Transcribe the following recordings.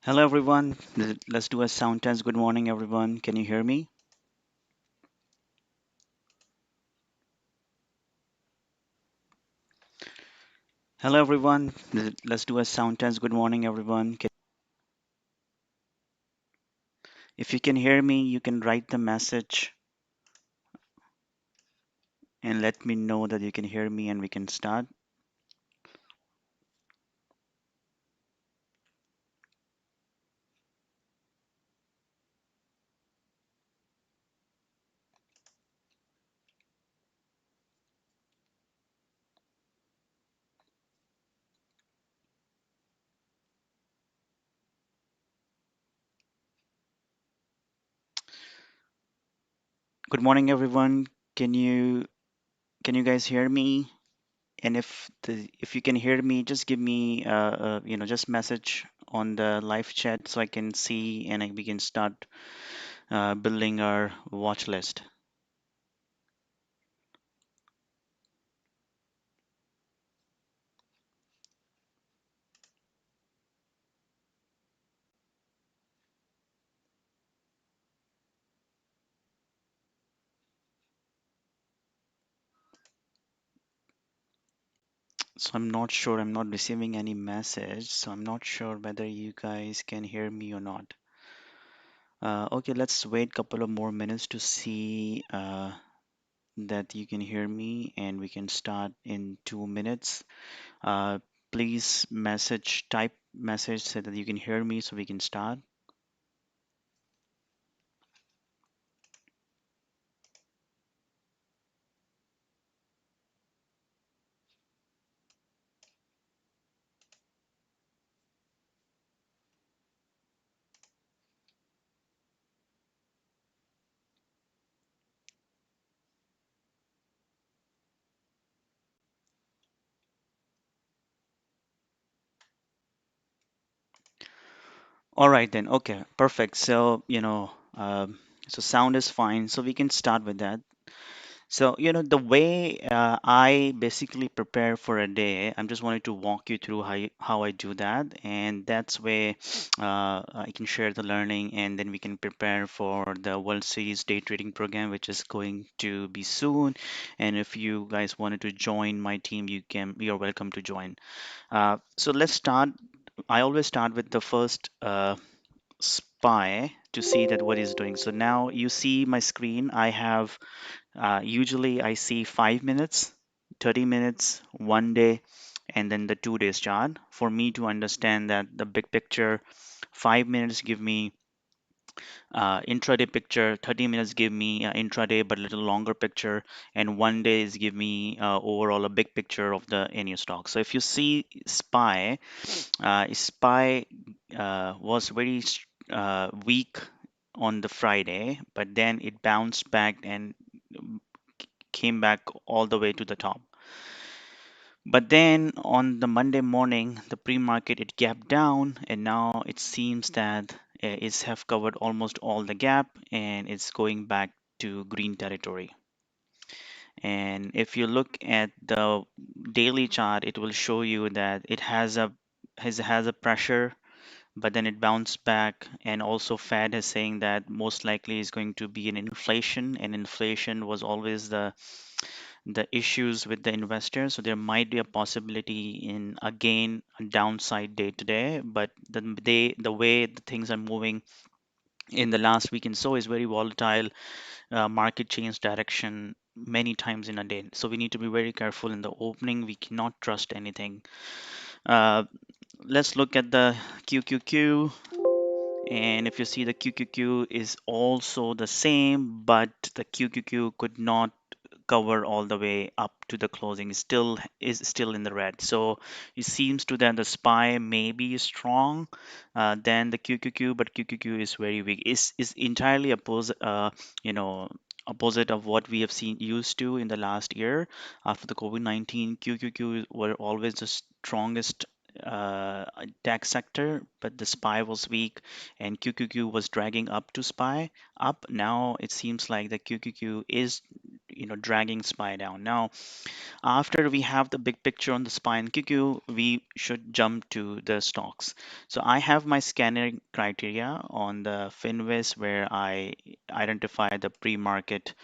Hello, everyone. Let's do a sound test. Good morning, everyone. Can you hear me? Hello, everyone. Let's do a sound test. Good morning, everyone. If you can hear me, you can write the message and let me know that you can hear me and we can start. Good morning, everyone. Can you can you guys hear me? And if you can hear me, just give me just message on the live chat so I can see and we can start building our watch list. So I'm not sure. I'm not receiving any message. So I'm not sure whether you guys can hear me or not. Okay, let's wait a couple of more minutes to see that you can hear me and we can start in 2 minutes. Uh, Please type message so that you can hear me so we can start. All right then. Okay, perfect. So sound is fine. So we can start with that. So, the way I basically prepare for a day, I'm just wanted to walk you through how I do that. And that's where I can share the learning and then we can prepare for the World Series day trading program, which is going to be soon. And if you guys wanted to join my team, you're welcome to join. So let's start. I always start with the first spy to see that what he's doing. So now you see my screen. I have usually I see 5 minutes, 30 minutes, 1 day, and then the 2 days chart for me to understand that the big picture. 5 minutes give me intraday picture, 30 minutes give me intraday but a little longer picture, and 1 day is give me overall a big picture of the any stock. So if you see SPY was very weak on the Friday, but then it bounced back and came back all the way to the top. But then on the Monday morning, the pre-market it gapped down, and now it seems that it's have covered almost all the gap, and it's going back to green territory. And if you look at the daily chart, it will show you that it has a pressure, but then it bounced back. And also Fed is saying that most likely is going to be an inflation, and inflation was always the issues with the investors. So there might be a possibility in again a downside day today, but the way the things are moving in the last week and so is very volatile. Market change direction many times in a day, so we need to be very careful in the opening. We cannot trust anything. uh, let's look at the QQQ. And if you see the QQQ is also the same, but the QQQ could not cover all the way up to the closing. Is still in the red. So it seems to that the SPY may be strong than the QQQ, but QQQ is very weak. Is entirely you know opposite of what we have seen used to in the last year. After the COVID-19, QQQ were always the strongest uh, tech sector, but the SPY was weak and QQQ was dragging up to SPY up. Now it seems like the QQQ is dragging SPY down. Now, after we have the big picture on the SPY and QQ, we should jump to the stocks. So I have my scanning criteria on the Finviz where I identify the pre-market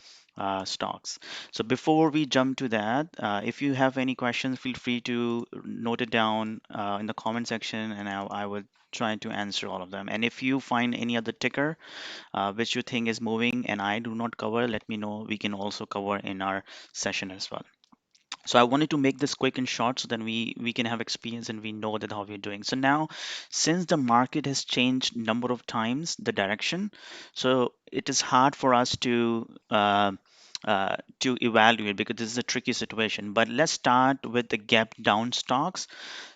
stocks. So before we jump to that, if you have any questions, feel free to note it down in the comment section, and I will try to answer all of them. And if you find any other ticker which you think is moving and I do not cover, let me know. We can also cover in our session as well. So I wanted to make this quick and short so then we can have experience and we know that how we're doing. So now, since the market has changed number of times the direction, so it is hard for us to evaluate because this is a tricky situation. But let's start with the gap down stocks.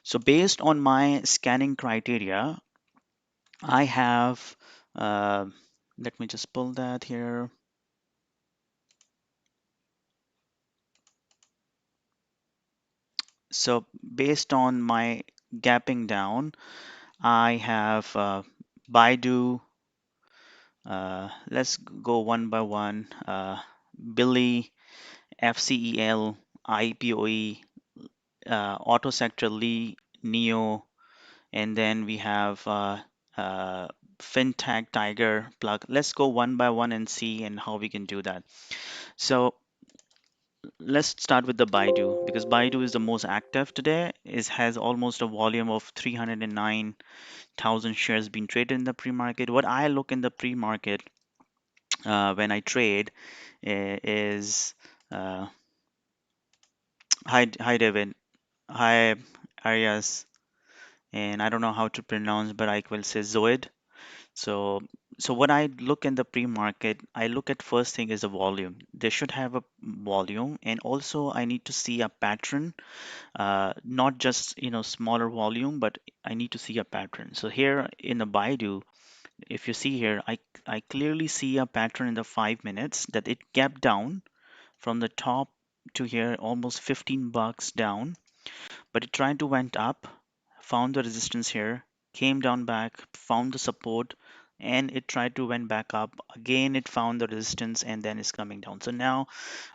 So based on my scanning criteria, I have uh, let me just pull that here. So based on my gapping down, I have Baidu. Let's go one by one. Billy, FCEL, IPOE, Auto Sector, Lee, Neo, and then we have FinTech, Tiger, Plug. Let's go one by one and see and how we can do that. So let's start with the Baidu because Baidu is the most active today. It has almost a volume of 309,000 shares being traded in the pre-market. What I look in the pre-market when I trade is uh, hi David, hi Arias, and I don't know how to pronounce, but I will say Zoid. So so what I look in the pre-market, I look at first thing is the volume. They should have a volume, and also I need to see a pattern, not just smaller volume, but I need to see a pattern. So here in the Baidu, if you see here, I clearly see a pattern in the 5 minutes that it gapped down from the top to here almost $15 down, but it tried to went up, found the resistance here, came down back, found the support, and it tried to went back up. Again, it found the resistance and then it's coming down. So now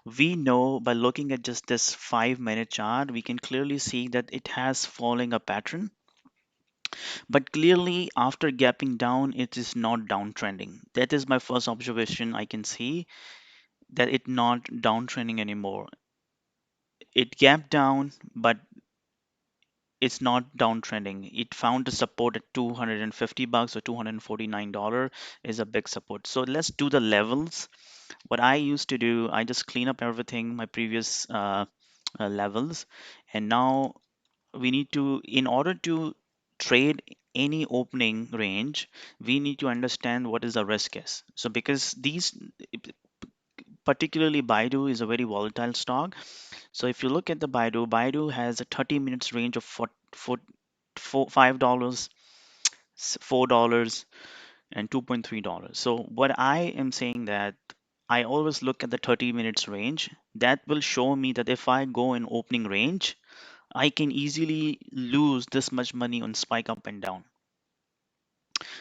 we know by looking at just this 5 minute chart, we can clearly see that it has following a pattern, but clearly after gapping down, it is not downtrending. That is my first observation. I can see that it not downtrending anymore. It gapped down, but it's not downtrending. It found the support at $250 or $249 is a big support. So let's do the levels. What I used to do, I just clean up everything, my previous levels, and now we need to, in order to trade any opening range, we need to understand what is the risk is. So because these, particularly Baidu is a very volatile stock. So if you look at the Baidu has a 30 minutes range of $5, $4, and $2.3. So what I am saying that I always look at the 30 minutes range. That will show me that if I go in opening range, I can easily lose this much money on spike up and down.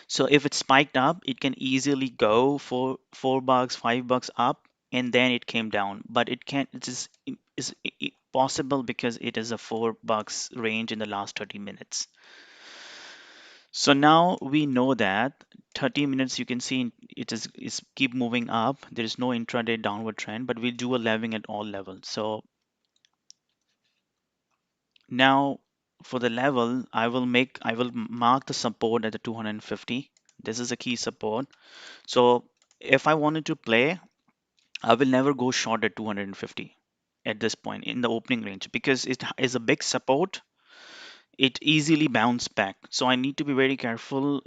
So if it spiked up, it can easily go for $4, $5 up, and then it came down. But it can't. It is possible because it is a $4 range in the last 30 minutes. So now we know that 30 minutes. You can see is keep moving up. There is no intraday downward trend, but we'll do a leveling at all levels. So now for the level, I will mark the support at the 250. This is a key support. So if I wanted to play, I will never go short at 250 at this point in the opening range because it is a big support. It easily bounce back. So I need to be very careful.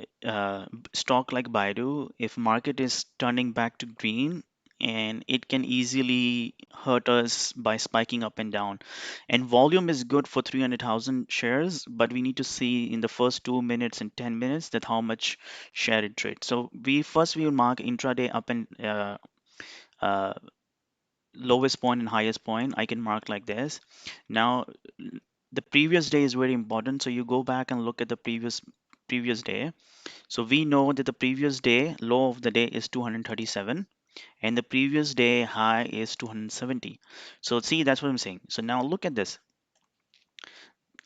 Stock like Baidu, if market is turning back to green, and it can easily hurt us by spiking up and down. And volume is good for 300,000 shares, but we need to see in the first 2 minutes and 10 minutes that how much share it trades. So we will mark intraday up and uh, lowest point and highest point. I can mark like this. Now the previous day is very important, so you go back and look at the previous day. So we know that the previous day low of the day is 237. and the previous day high is 270. So see, that's what I'm saying. So now look at this,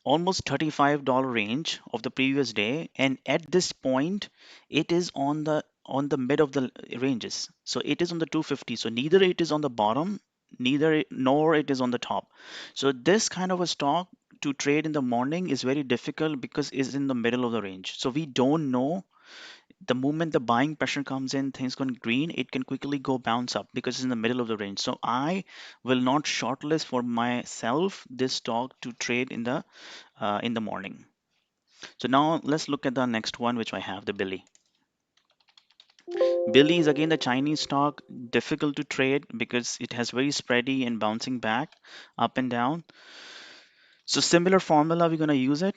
almost $35 range of the previous day, and at this point it is on the mid of the ranges. So it is on the 250. So neither it is on the bottom, nor it is on the top. So this kind of a stock to trade in the morning is very difficult because it's in the middle of the range. So we don't know, the moment the buying pressure comes in, things going green, it can quickly go bounce up because it's in the middle of the range. So I will not shortlist for myself this stock to trade in the morning. So now let's look at the next one, which I have, the Billy. Billy is again the Chinese stock, difficult to trade because it has very spready and bouncing back up and down. So similar formula, we're gonna use it.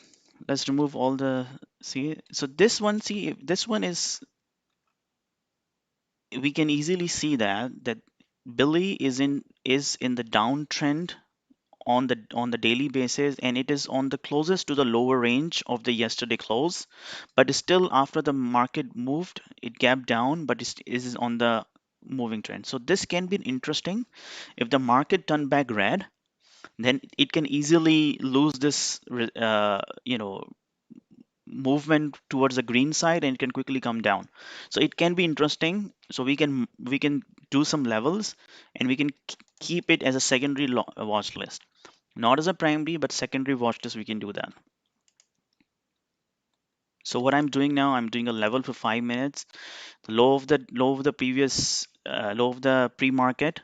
Let's remove all the, see. So this one, see, this one is, we can easily see that Billy is in the downtrend on the daily basis, and it is on the closest to the lower range of the yesterday close, but still after the market moved, it gapped down, but it is on the moving trend. So this can be interesting. If the market turn back red, then it can easily lose this movement towards the green side, and it can quickly come down. So it can be interesting. So we can do some levels, and we can keep it as a secondary watch list, not as a primary but secondary watch list. We can do that. So what I'm doing now, I'm doing a level for 5 minutes. The low of the previous low of the pre-market,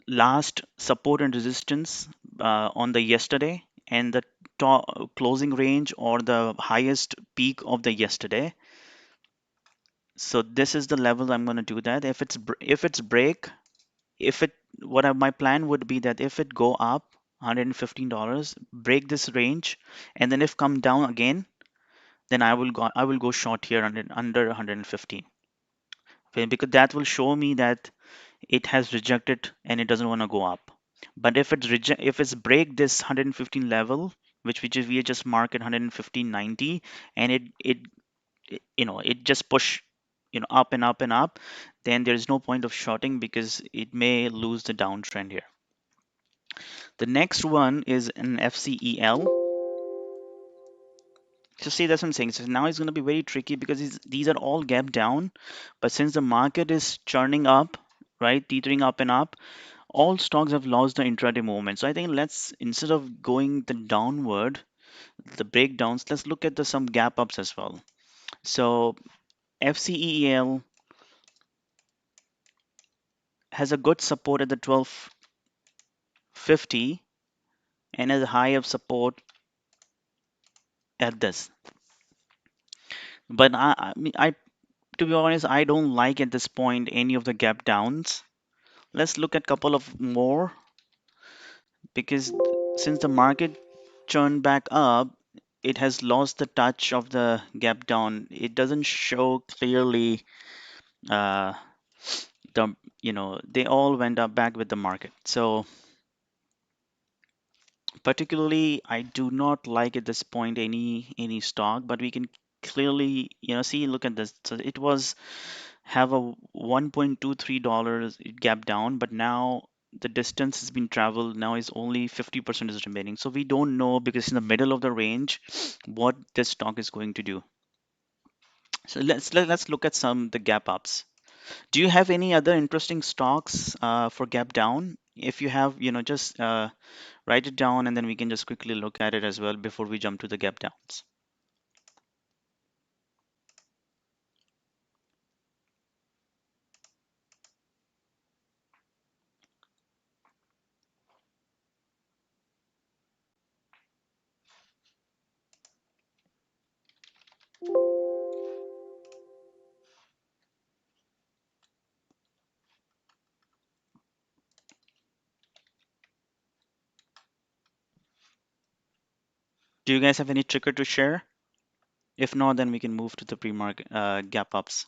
last support and resistance on the yesterday, and the top closing range or the highest peak of the yesterday. So this is the level I'm going to do that. If it's break, if it what my plan would be that if it go up $115, break this range, and then if come down again, then I will go short here under 115. Okay, because that will show me that it has rejected and it doesn't want to go up. But if it's break this 115 level, which is we just mark at 115.90, and it just push up and up and up, then there is no point of shorting because it may lose the downtrend here. The next one is an FCEL. So see, that's what I'm saying. So now it's going to be very tricky because these are all gap down, but since the market is churning up, right, teetering up and up, all stocks have lost the intraday movement. So I think let's, instead of going the downward, the breakdowns, let's look at the some gap ups as well. So FCEL has a good support at the 1250 and has a high of support at this. But I to be honest, I don't like at this point any of the gap downs. Let's look at a couple of more, because since the market churned back up, it has lost the touch of the gap down. It doesn't show clearly. Uh, they all went up back with the market. So particularly, I do not like at this point any stock, but we can clearly see, look at this. So it was have a $1.23 gap down, but now the distance has been traveled, now is only 50% is remaining. So we don't know, because in the middle of the range, what this stock is going to do. So let's look at some the gap ups. Do you have any other interesting stocks for gap down? If you have, just write it down, and then we can just quickly look at it as well before we jump to the gap downs. Do you guys have any trigger to share? If not, then we can move to the pre-market gap ups.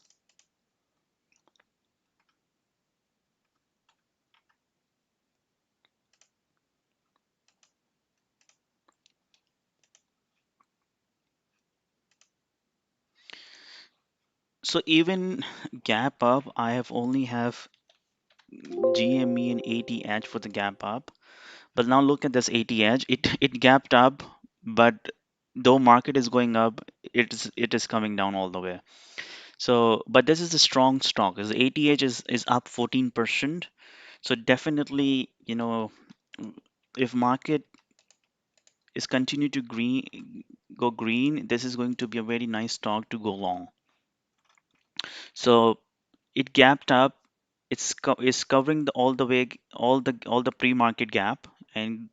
So even gap up, I have only have GME and 80 edge for the gap up. But now look at this 80 edge. It gapped up, but though market is going up, it is coming down all the way. So, but this is a strong stock. Is 80 edge is up 14%. So definitely, if market is continue to go green, this is going to be a very nice stock to go long. So it gapped up. It's covering all the pre-market gap and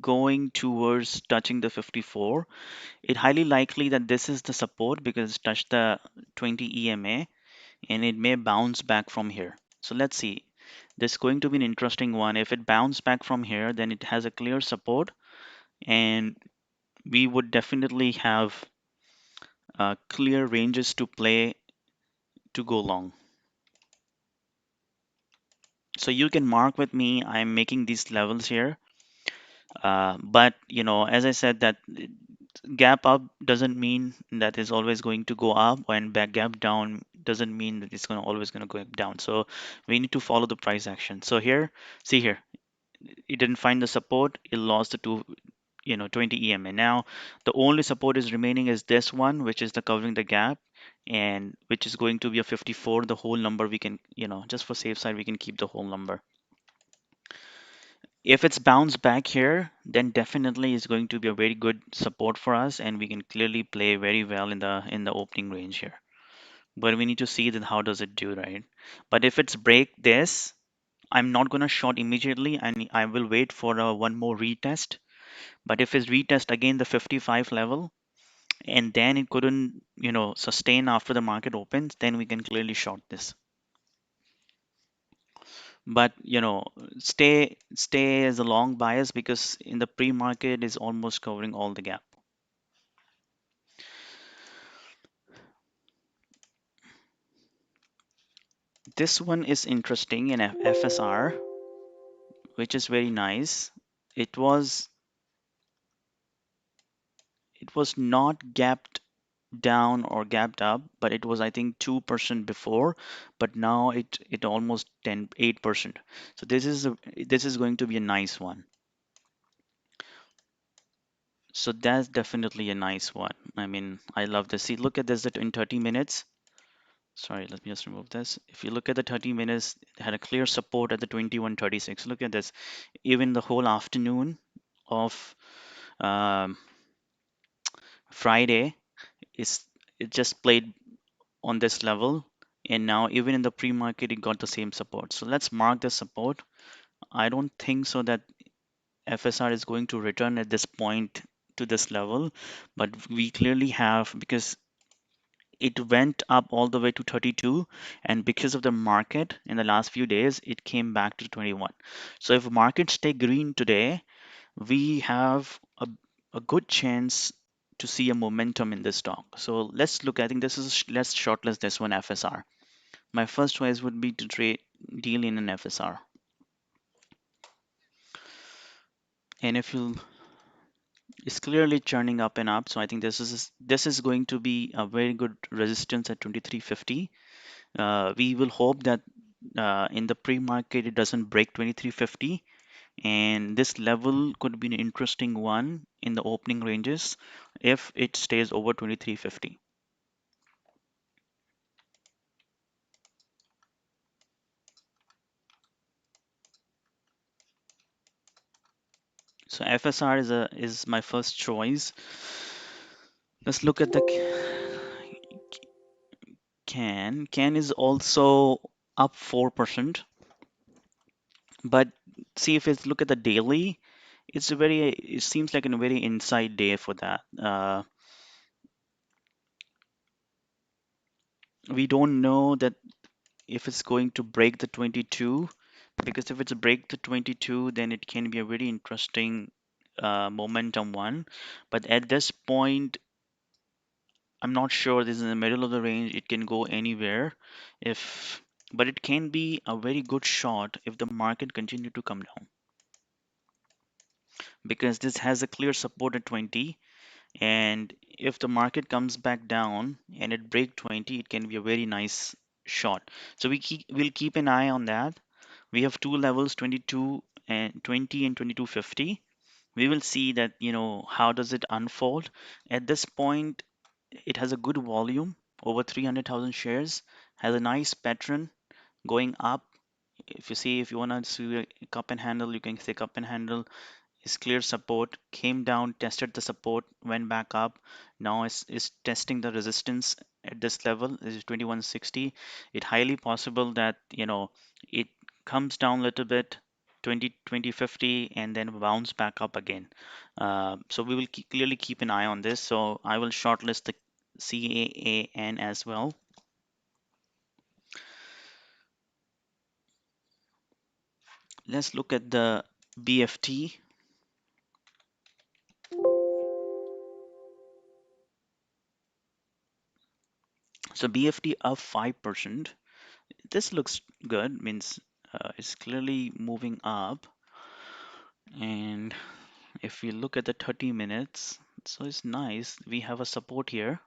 going towards touching the 54. It highly likely that this is the support because it's touched the 20 EMA and it may bounce back from here. So let's see. This is going to be an interesting one. If it bounce back from here, then it has a clear support and we would definitely have clear ranges to play to go long. So you can mark with me. I'm making these levels here. But as I said, that gap up doesn't mean that it's always going to go up, and back gap down doesn't mean that it's always going to go down. So we need to follow the price action. So here, see here, it didn't find the support. It lost the 20 EMA. Now the only support is remaining is this one, which is the covering the gap, and which is going to be a 54. The whole number we can, just for safe side, we can keep the whole number. If it's bounced back here, then definitely it's going to be a very good support for us, and we can clearly play very well in the opening range here. But we need to see that how does it do, right? But if it's break this, I'm not gonna short immediately, and I will wait for one more retest. But if it's retest again the 55 level, and then it couldn't, sustain after the market opens, then we can clearly short this. But stay as a long bias because in the pre-market is almost covering all the gap. This one is interesting in FSR, which is very nice. It was not gapped down or gapped up, but it was I think 2% before, but now it almost 8%. So this is going to be a nice one. So that's definitely a nice one. I mean, I love this. See, look at this that in 30 minutes. Sorry, let me just remove this. If you look at the 30 minutes, it had a clear support at the 21.36. Look at this. Even the whole afternoon of um, Friday is it just played on this level, and now even in the pre-market it got the same support. So let's mark the support. I don't think so that FSR is going to return at this point to this level, but we clearly have because it went up all the way to 32, and because of the market in the last few days it came back to 21. So if markets stay green today, we have a good chance to see a momentum in this stock. So let's look. I think this is let's shortlist this one FSR. My first choice would be to trade deal in an FSR. And if you it's clearly churning up and up, so I think this is going to be a very good resistance at 2350. We will hope that in the pre-market it doesn't break 2350, and this level could be an interesting one in the opening ranges if it stays over 2350. So FSR is my first choice. Let's look at the can is also up 4%, but see if it's look at the daily, it seems like a very inside day for that. We don't know that if it's going to break the 22, because if it's break the 22 then it can be a very interesting momentum one, but at this point I'm not sure. This is in the middle of the range, it can go anywhere. If But it can be a very good shot if the market continue to come down, because this has a clear support at 20, And if the market comes back down and it break 20, it can be a very nice shot. So we'll keep an eye on that. We have two levels, 22 and 20 and 2250. We will see that, how does it unfold. At this point, it has a good volume, over 300,000 shares, has a nice pattern going up. If you want to see a cup and handle, you can say cup and handle is clear support, came down, tested the support, went back up. Now is testing the resistance at this level, is 2160. It highly possible that, it comes down a little bit, 20 20 50, and then bounce back up again. So we will clearly keep an eye on this. So I will shortlist the CAAN as well. Let's look at the BFT. So BFT up 5%. This looks good, means it's clearly moving up. And if we look at the 30 minutes, so it's nice. We have a support here,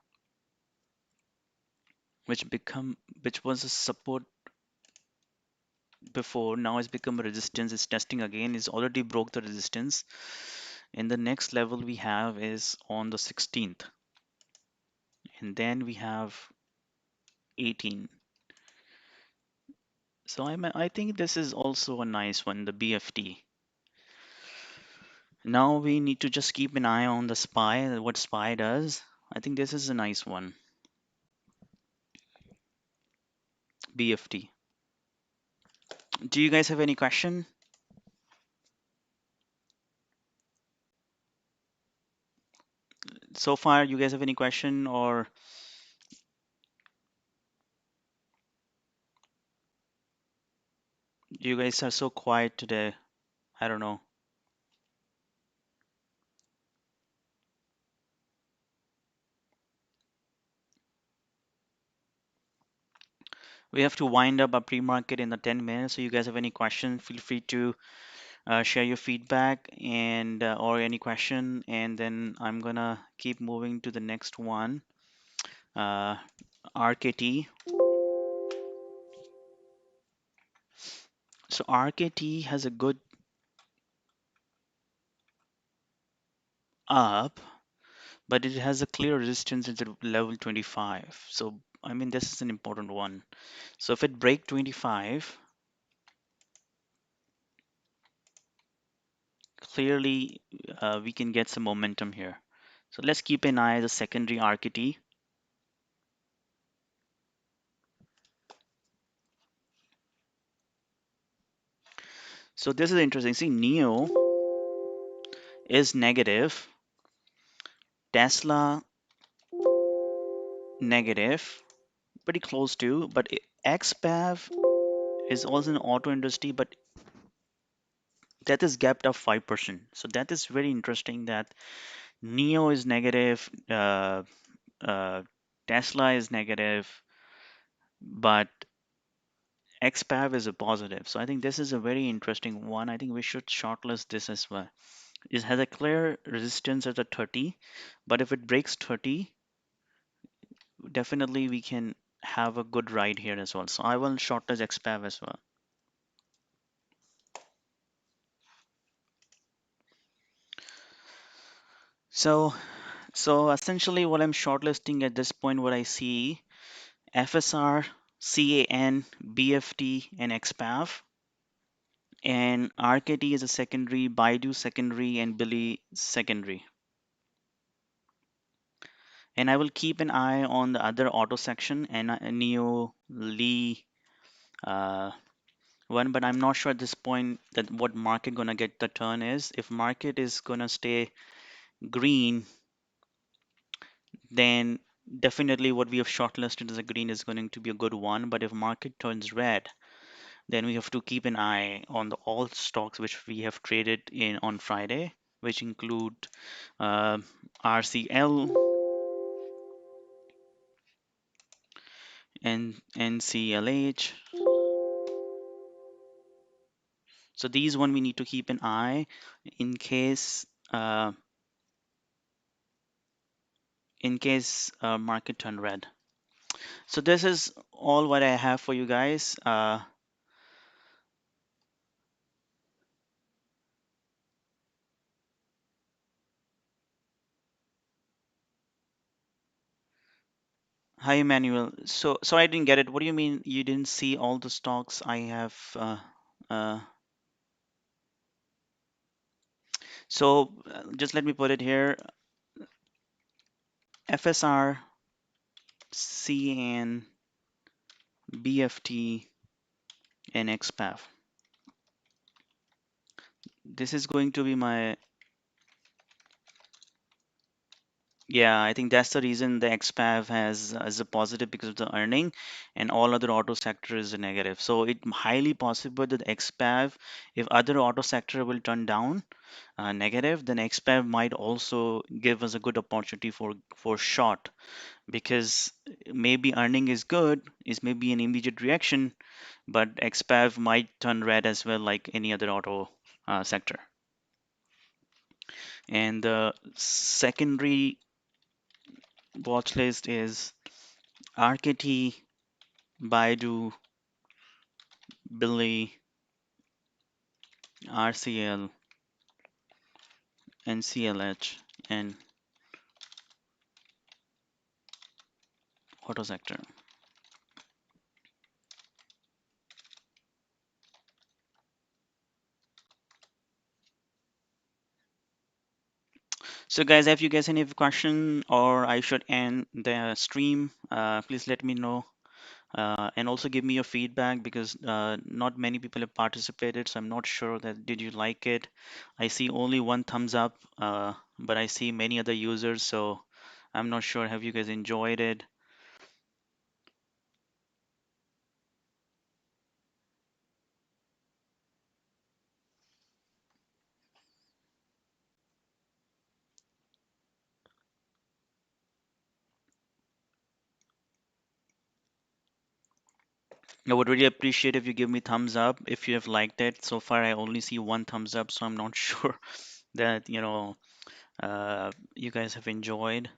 which was a support before, now it's become a resistance. It's testing again, it's already broke the resistance. And the next level we have is on the 16th, and then we have 18. So I think this is also a nice one, the BFT. Now we need to just keep an eye on the SPY, what SPY does. I think this is a nice one, BFT. Do you guys have any question? So far, you guys have any question, or you guys are so quiet today? I don't know. We have to wind up our pre-market in the 10 minutes. So you guys have any question, feel free to share your feedback and or any question, and then I'm gonna keep moving to the next one. Uh, RKT. So RKT has a good up, but it has a clear resistance at level 25. So I mean, this is an important one. So if it break 25, clearly we can get some momentum here. So let's keep an eye on the secondary RKT. So this is interesting. See, NEO is negative, Tesla negative, pretty close to, but XPAV is also an auto industry, but that is gapped up 5%. So that is very interesting that NEO is negative, uh, Tesla is negative, but XPAV is a positive. So I think this is a very interesting one. I think we should shortlist this as well. It has a clear resistance at the 30, but if it breaks 30, definitely we can have a good ride here as well. So I will shortlist XPAV as well. So so essentially what I'm shortlisting at this point, what I see, FSR, CAN, BFT, and XPAV. And RKT is a secondary, Baidu secondary, and Billy secondary. And I will keep an eye on the other auto section and Neo, Lee, uh, one, but I'm not sure at this point that what market gonna get the turn is. If market is gonna stay green, then definitely what we have shortlisted as a green is going to be a good one. But if market turns red, then we have to keep an eye on the all stocks which we have traded in on Friday, which include uh, RCL and NCLH. So these one we need to keep an eye in case in case market turn red. So this is all what I have for you guys. Hi, Emmanuel. So sorry I didn't get it. What do you mean you didn't see all the stocks I have? Uh, just let me put it here. FSR, CN, BFT, and XPAF. This is going to be my, yeah, I think that's the reason the XPAF has as a positive because of the earning, and all other auto sector is a negative. So it highly possible that XPAF, if other auto sector will turn down negative, then XPAF might also give us a good opportunity for short, because maybe earning is good, is maybe an immediate reaction, but XPAF might turn red as well, like any other auto sector. And the secondary watch list is RKT, Baidu, Billy, RCL, NCLH, and auto sector. So guys, if you guys any question or I should end the stream, please let me know. And also give me your feedback, because not many people have participated, so I'm not sure that did you like it. I see only one thumbs up, but I see many other users, so I'm not sure have you guys enjoyed it. I would really appreciate if you give me thumbs up if you have liked it. So far I only see one thumbs up, so I'm not sure that you guys have enjoyed.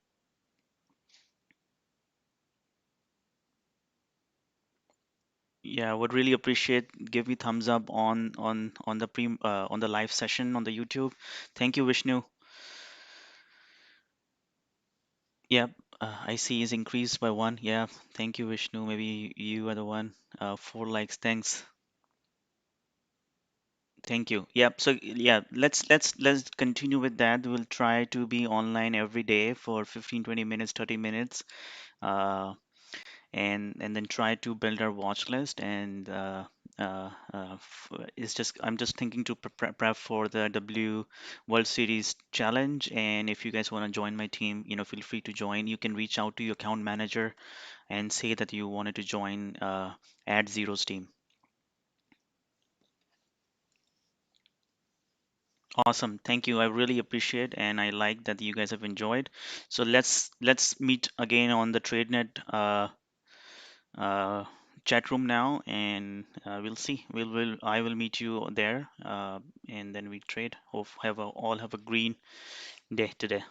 Yeah, I would really appreciate give me thumbs up on the on the live session on the YouTube. Thank you, Vishnu. Yep, I see is increased by one. Yeah, thank you, Vishnu. Maybe you are the one. 4 likes. Thanks. Thank you. Yep. So yeah, let's continue with that. We'll try to be online every day for 15-20 minutes, 30 minutes, uh, and then try to build our watch list. And it's just I'm just thinking to prep for the W World Series challenge. And if you guys want to join my team, feel free to join. You can reach out to your account manager and say that you wanted to join at Zero's team. Awesome. Thank you. I really appreciate and I like that you guys have enjoyed. So let's meet again on the TradeNet uh, chat room now, and we'll see. I will meet you there, and then we trade. Hope all have a green day today.